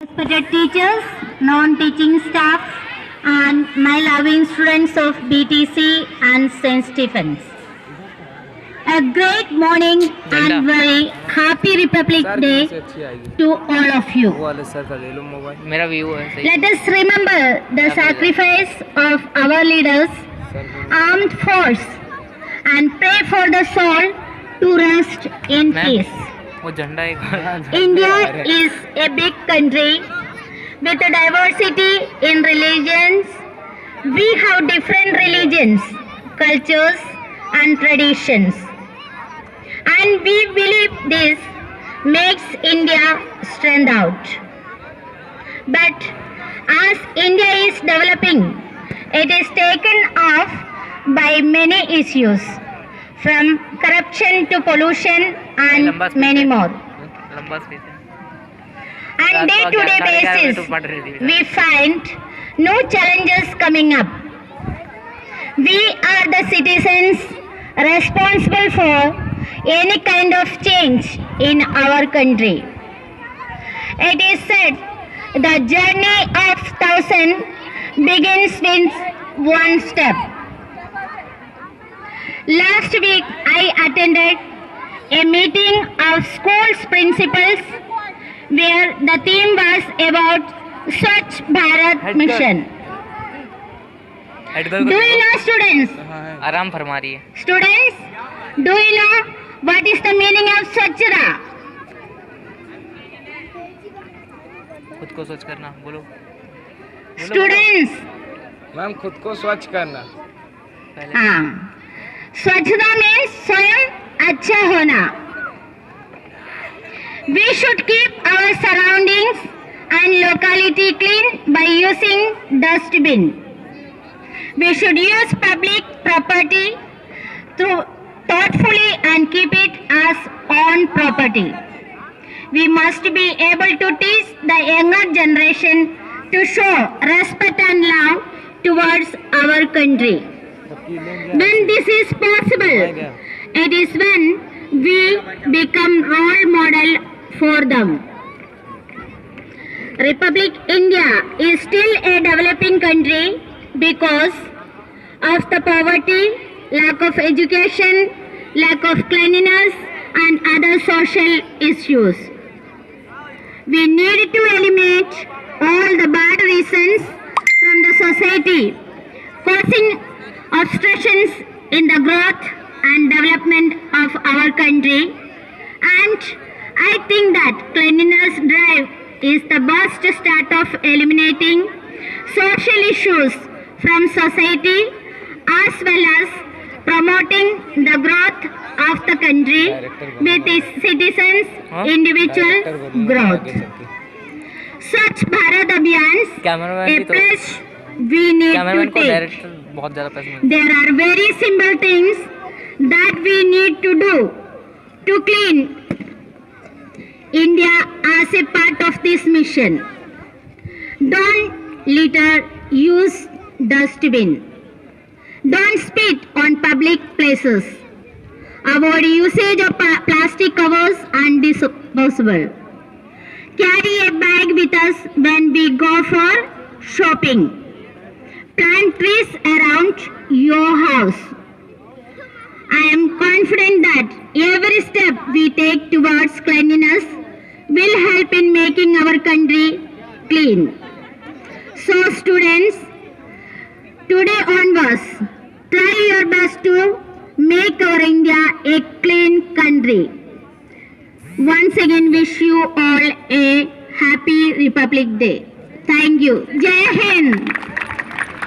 Respected teachers, non-teaching staff, and my loving students of BTC and St. Stephen's. A great morning and very happy Republic Day to all of you. मेरा view है सही. Let us remember the sacrifice of our leaders, armed force, and pray for the soul to rest in peace. वो झंडा एक India is a big country with a diversity in religions. We have different religions, cultures, and traditions. And we believe this makes India stand out. But as India is developing, it is taken off by many issues, from corruption to pollution and many more. लंबा space है. On day-to-day basis, we find new challenges coming up. We are the citizens responsible for any kind of change in our country. It is said the journey of 1,000 begins with one step. Last week, I attended a meeting of school's principals where the theme was about Swachh Bharat mission. Do you know, students? आराम फरमा रही है. Students, do you know what is the meaning of Swachhta? खुद को स्वच्छ करना. बोलो. Students, ma'am खुद को स्वच्छ करना. हाँ, स्वच्छता में स्वयं अच्छा होना. We should keep our surroundings and locality clean by using dustbin. We should use public property thoughtfully and keep it as own property. We must be able to teach the younger generation to show respect and love towards our country. When this is possible, it is when we become role model for them. Republic India is still a developing country because of the poverty, lack of education, lack of cleanliness and other social issues. We need to eliminate all the bad reasons from the society causing obstructions in the growth and development of our country, and I think that cleanliness drive is the best start of eliminating social issues from society as well as promoting the growth of the country with its citizens' individual growth. Swachh Bharat Abhiyan, a pledge we need to take. बहुत ज़्यादा पैसे. There are very simple things that we need to do to clean India as a part of this mission. Don't litter, use dustbin. Don't spit on public places. Avoid usage of plastic covers and disposable. Carry a bag with us when we go for shopping. Plant trees around your house. I am confident that every step we take towards cleanliness will help in making our country clean. So students, today onwards, try your best to make our India a clean country. Once again, wish you all a happy Republic Day. Thank you. Jai Hind.